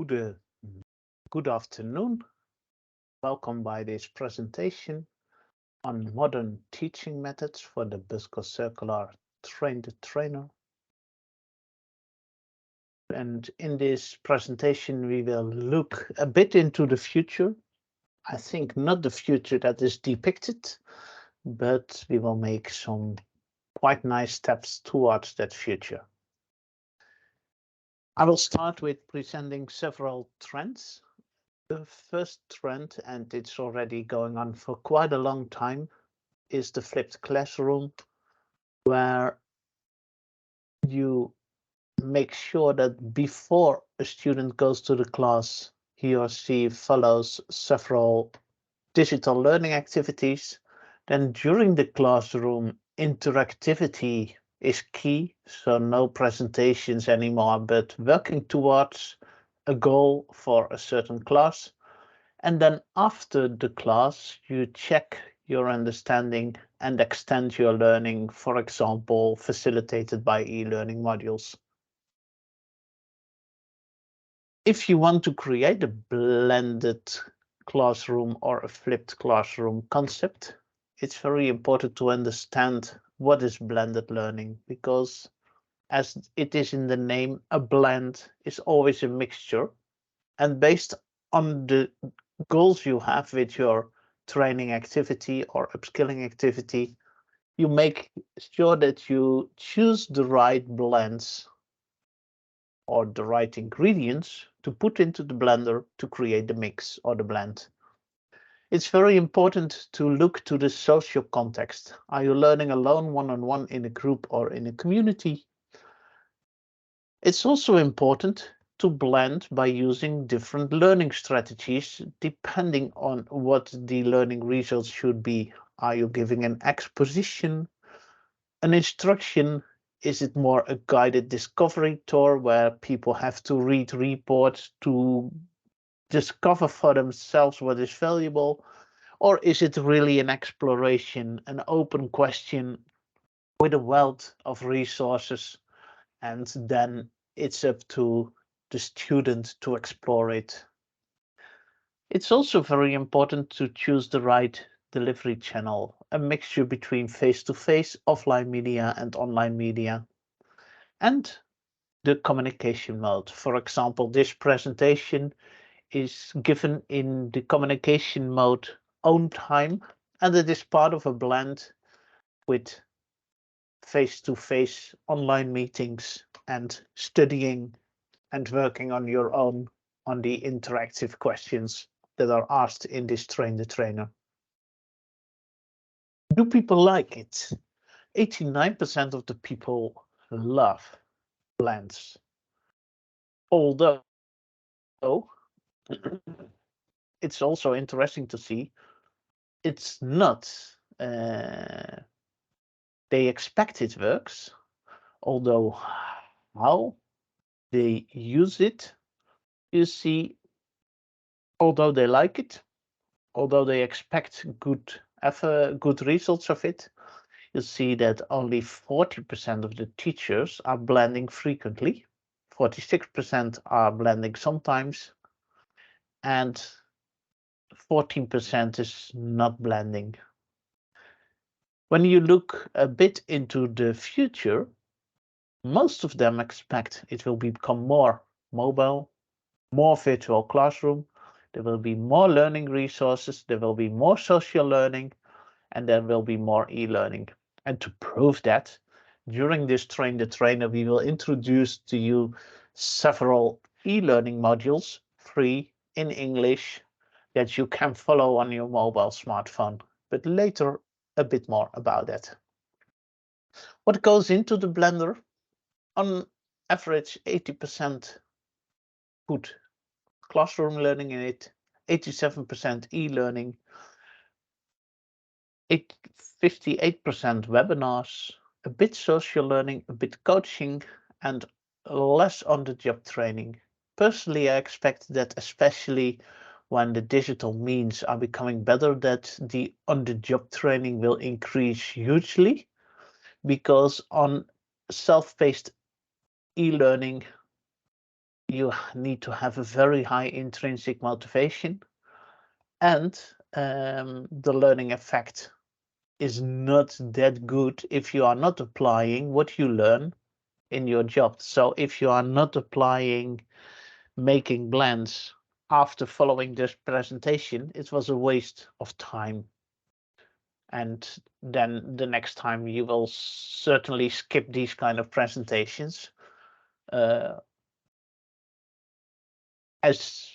Good afternoon. Welcome by this presentation on modern teaching methods for the BUS-GoCircular Train the Trainer. And in this presentation, we will look a bit into the future. I think not the future that is depicted, but we will make some quite nice steps towards that future. I will start with presenting several trends. The first trend, and it's already going on for quite a long time, is the flipped classroom, where you make sure that before a student goes to the class, he or she follows several digital learning activities. Then during the classroom, interactivity is key, so no presentations anymore, but working towards a goal for a certain class. And then after the class, you check your understanding and extend your learning, for example, facilitated by e-learning modules. If you want to create a blended classroom or a flipped classroom concept, it's very important to understand what is blended learning, because as it is in the name, a blend is always a mixture. And based on the goals you have with your training activity or upskilling activity, you make sure that you choose the right blends or the right ingredients to put into the blender to create the mix or the blend. It's very important to look to the social context. Are you learning alone, one-on-one, in a group, or in a community? It's also important to blend by using different learning strategies depending on what the learning results should be. Are you giving an exposition, an instruction? Is it more a guided discovery tour where people have to read reports to discover for themselves what is valuable? Or is it really an exploration, an open question with a wealth of resources, and then it's up to the student to explore it? It's also very important to choose the right delivery channel, a mixture between face-to-face, offline media, and online media, and the communication mode. For example, this presentation is given in the communication mode own time, and it is part of a blend with face-to-face online meetings and studying and working on your own on the interactive questions that are asked in this Train the Trainer. Do people like it? 89% of the people love blends. Although it's also interesting to see it's not they expect it works, although how they use it, you see, although they like it, although they expect good results of it, you see that only 40% of the teachers are blending frequently, 46% are blending sometimes, and 14% is not blending. When you look a bit into the future, most of them expect it will become more mobile, more virtual classroom, there will be more learning resources, there will be more social learning, and there will be more e-learning. And to prove that, during this Train the Trainer, we will introduce to you several e-learning modules, free in English, that you can follow on your mobile smartphone. But later, a bit more about that. What goes into the blender? On average, 80% put classroom learning in it, 87% e-learning, 58% webinars, a bit social learning, a bit coaching, and less on-the-job training. Personally, I expect that especially when the digital means are becoming better, that the on-the-job training will increase hugely, because on self-paced e-learning, you need to have a very high intrinsic motivation, and the learning effect is not that good if you are not applying what you learn in your job. So if you are not applying making blends after following this presentation, it was a waste of time. And then the next time you will certainly skip these kind of presentations. As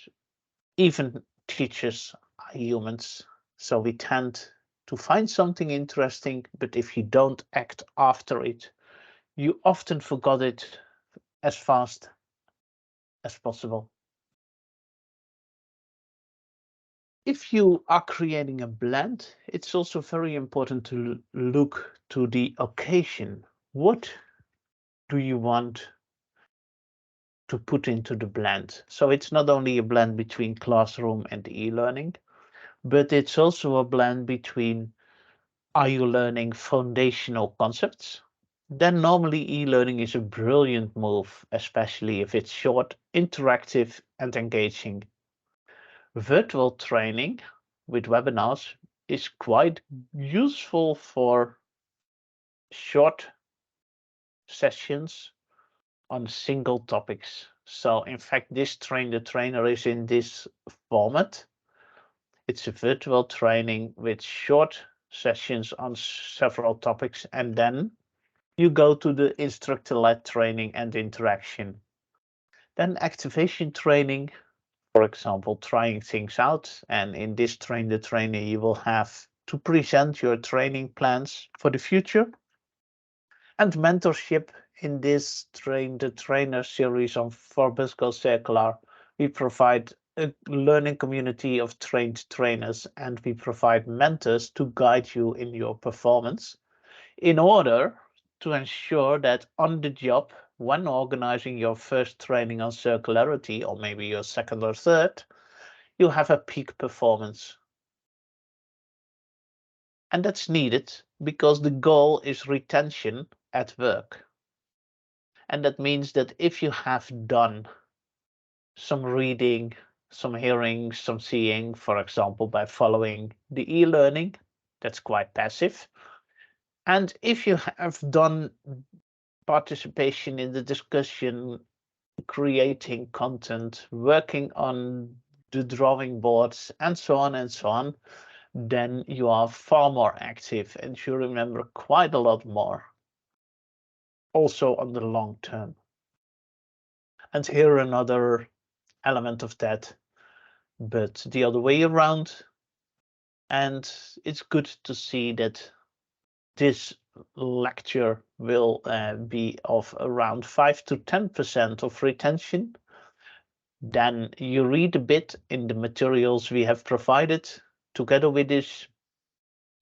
even teachers are humans, so we tend to find something interesting, but if you don't act after it, you often forgot it as fast as possible. If you are creating a blend, it's also very important to look to the occasion. What do you want to put into the blend? So it's not only a blend between classroom and e-learning, but it's also a blend between, are you learning foundational concepts? Then normally e-learning is a brilliant move, especially if it's short, interactive, and engaging. Virtual training with webinars is quite useful for short sessions on single topics. So in fact, this Train the Trainer is in this format. It's a virtual training with short sessions on several topics, and then you go to the instructor-led training and interaction. Then activation training, for example, trying things out. And in this Train the Trainer, you will have to present your training plans for the future. And mentorship, in this Train the Trainer series for BUS-GoCircular, we provide a learning community of trained trainers, and we provide mentors to guide you in your performance in order to ensure that on the job, when organizing your first training on circularity, or maybe your second or third, you have a peak performance. And that's needed because the goal is retention at work. And that means that if you have done some reading, some hearing, some seeing, for example, by following the e-learning, that's quite passive. And if you have done participation in the discussion, creating content, working on the drawing boards, and so on, then you are far more active and you remember quite a lot more, also on the long term. And here another element of that, but the other way around. And it's good to see that this lecture will be of around 5 to 10% of retention. Then you read a bit in the materials we have provided together with this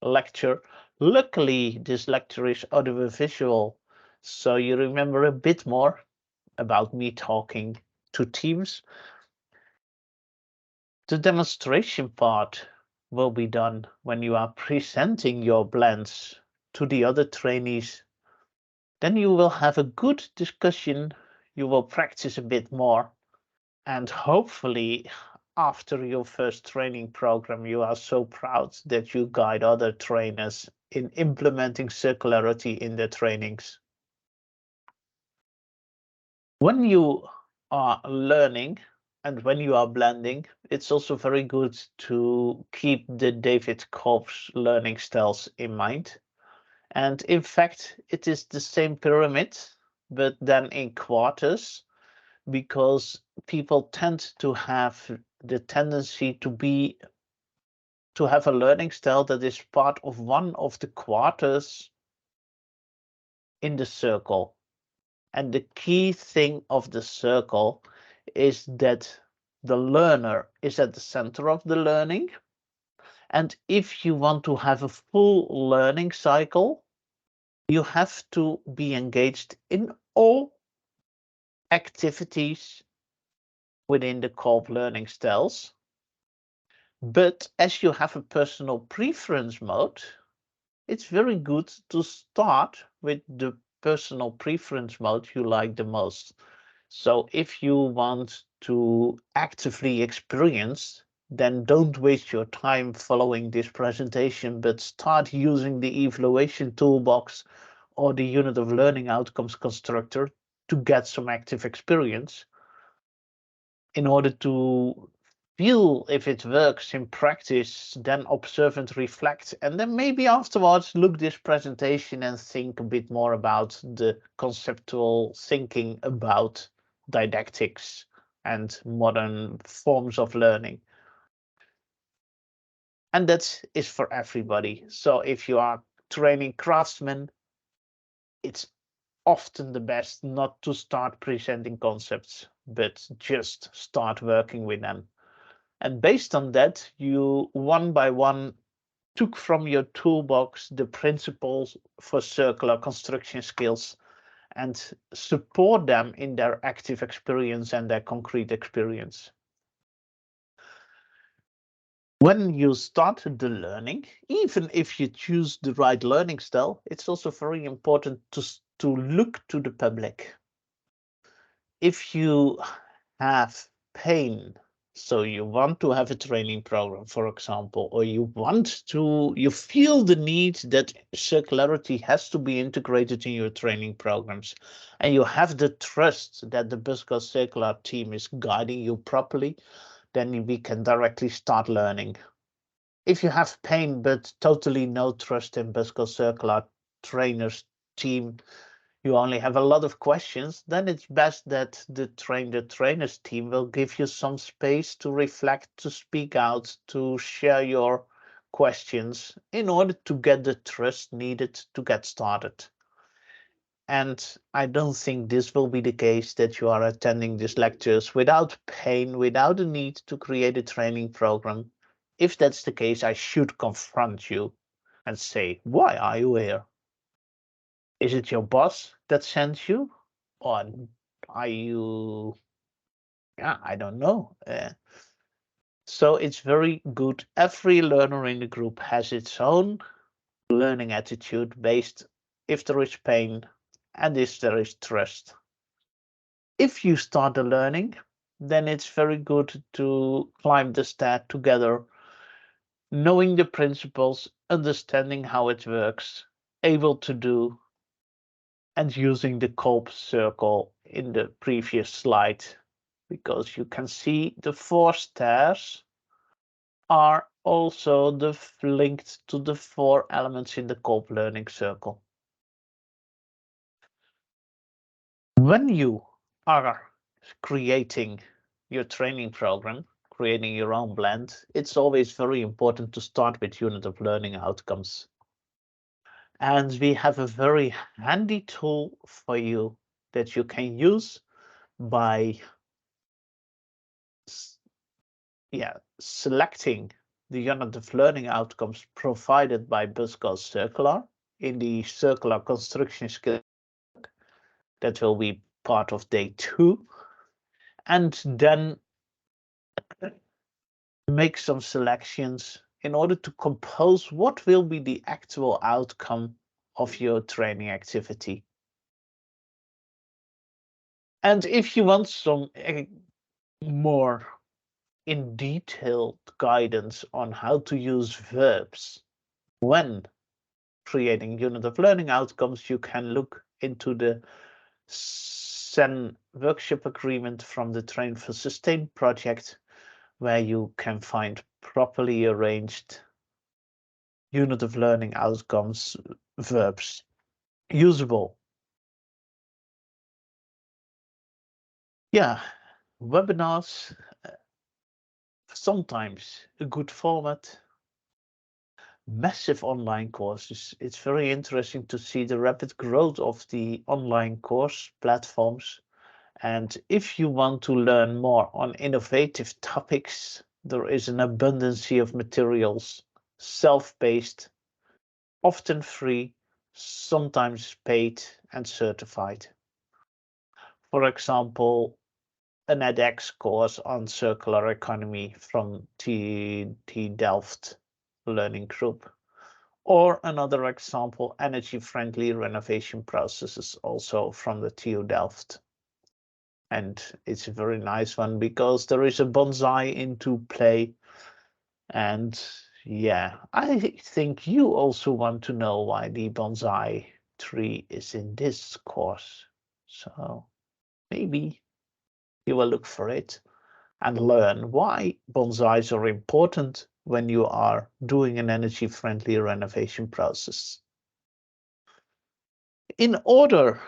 lecture. Luckily, this lecture is audiovisual, so you remember a bit more about me talking to teams. The demonstration part will be done when you are presenting your blends to the other trainees. Then you will have a good discussion, you will practice a bit more, and hopefully after your first training program, you are so proud that you guide other trainers in implementing circularity in their trainings. When you are learning and when you are blending, it's also very good to keep the David Kolb's learning styles in mind. And in fact, it is the same pyramid, but then in quarters, because people tend to have the tendency to have a learning style that is part of one of the quarters in the circle. And the key thing of the circle is that the learner is at the center of the learning. And if you want to have a full learning cycle, you have to be engaged in all activities within the Kolb learning styles. But as you have a personal preference mode, it's very good to start with the personal preference mode you like the most. So if you want to actively experience, then don't waste your time following this presentation, but start using the evaluation toolbox or the unit of learning outcomes constructor to get some active experience in order to feel if it works in practice, then observe and reflect, and then maybe afterwards look this presentation and think a bit more about the conceptual thinking about didactics and modern forms of learning. And that is for everybody. So if you are training craftsmen, it's often the best not to start presenting concepts, but just start working with them. And based on that, you one by one took from your toolbox the principles for circular construction skills and support them in their active experience and their concrete experience. When you start the learning, even if you choose the right learning style, it's also very important to look to the public. If you have pain, so you want to have a training program, for example, or you feel the need that circularity has to be integrated in your training programs, and you have the trust that the BUS-GoCircular team is guiding you properly, then we can directly start learning. If you have pain but totally no trust in BUS-GoCircular trainers team, you only have a lot of questions, then it's best that the trainers team will give you some space to reflect, to speak out, to share your questions in order to get the trust needed to get started. And I don't think this will be the case that you are attending these lectures without pain, without a need to create a training program. If that's the case, I should confront you and say, why are you here? Is it your boss that sent you? Or are you, yeah, I don't know. So it's very good. Every learner in the group has its own learning attitude based if there is pain and if there is trust. If you start the learning, then it's very good to climb the stair together, knowing the principles, understanding how it works, able to do, and using the cope circle in the previous slide, because you can see the 4 stairs are also linked to the 4 elements in the cope learning circle. When you are creating your training program, creating your own blend, it's always very important to start with unit of learning outcomes. And we have a very handy tool for you that you can use by selecting the unit of learning outcomes provided by BUS-GoCircular in the circular construction skill that will be part of day 2, and then make some selections in order to compose what will be the actual outcome of your training activity. And if you want some more in detailed guidance on how to use verbs when creating unit of learning outcomes, you can look into the SEN workshop agreement from the Train for Sustain project, where you can find properly arranged unit of learning outcomes verbs usable. Yeah, webinars, sometimes a good format. Massive online courses. It's very interesting to see the rapid growth of the online course platforms. And if you want to learn more on innovative topics, there is an abundance of materials, self-paced, often free, sometimes paid and certified. For example, an edX course on circular economy from TU Delft Learning Group. Or another example, energy-friendly renovation processes, also from the TU Delft. And it's a very nice one because there is a bonsai into play. And yeah, I think you also want to know why the bonsai tree is in this course. So maybe you will look for it and learn why bonsais are important when you are doing an energy-friendly renovation process. In order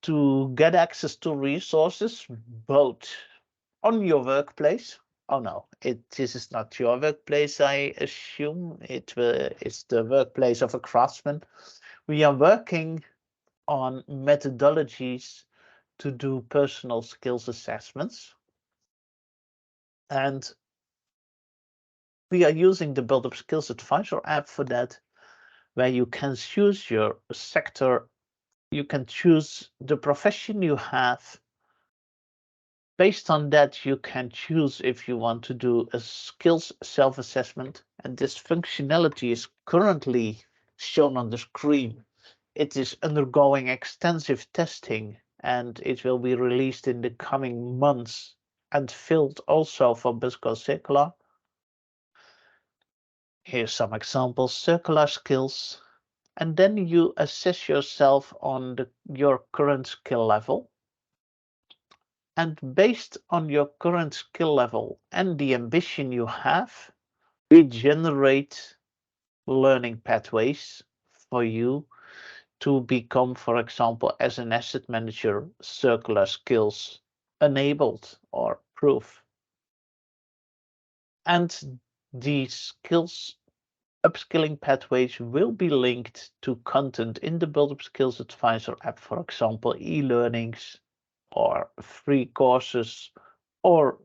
to get access to resources, both on your workplace. Oh no, this is not your workplace, I assume. It's the workplace of a craftsman. We are working on methodologies to do personal skills assessments. And we are using the Build Up Skills Advisor app for that, where you can choose your sector, you can choose the profession you have. Based on that, you can choose if you want to do a skills self-assessment, and this functionality is currently shown on the screen. It is undergoing extensive testing, and it will be released in the coming months and filled also for BUS-GoCircular. Here's some examples: circular skills, and then you assess yourself on your current skill level. And based on your current skill level and the ambition you have, we generate learning pathways for you to become, for example, as an asset manager, circular skills enabled or proof. And these skills upskilling pathways will be linked to content in the Build Up Skills Advisor app, for example, e-learnings or free courses or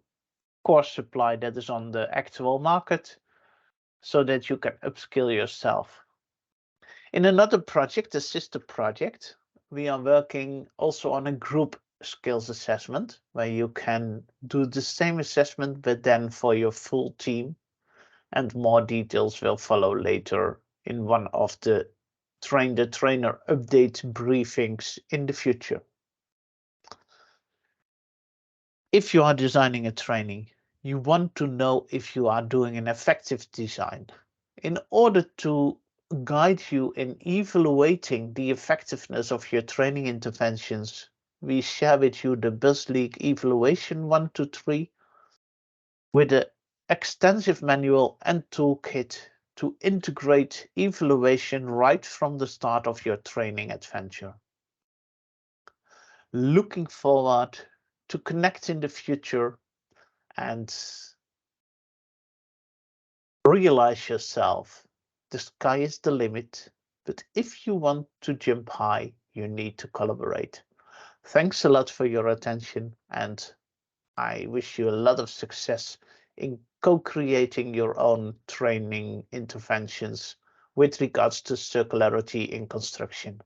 course supply that is on the actual market so that you can upskill yourself. In another project, a sister project, we are working also on a group skills assessment where you can do the same assessment but then for your full team, and more details will follow later in one of the Train the Trainer update briefings in the future. If you are designing a training, you want to know if you are doing an effective design. In order to guide you in evaluating the effectiveness of your training interventions, we share with you the BUS League Evaluation 1 to 3 with an extensive manual and toolkit to integrate evaluation right from the start of your training adventure. Looking forward to connect in the future and realize yourself. The sky is the limit, but if you want to jump high, you need to collaborate. Thanks a lot for your attention, and I wish you a lot of success in co-creating your own training interventions with regards to circularity in construction.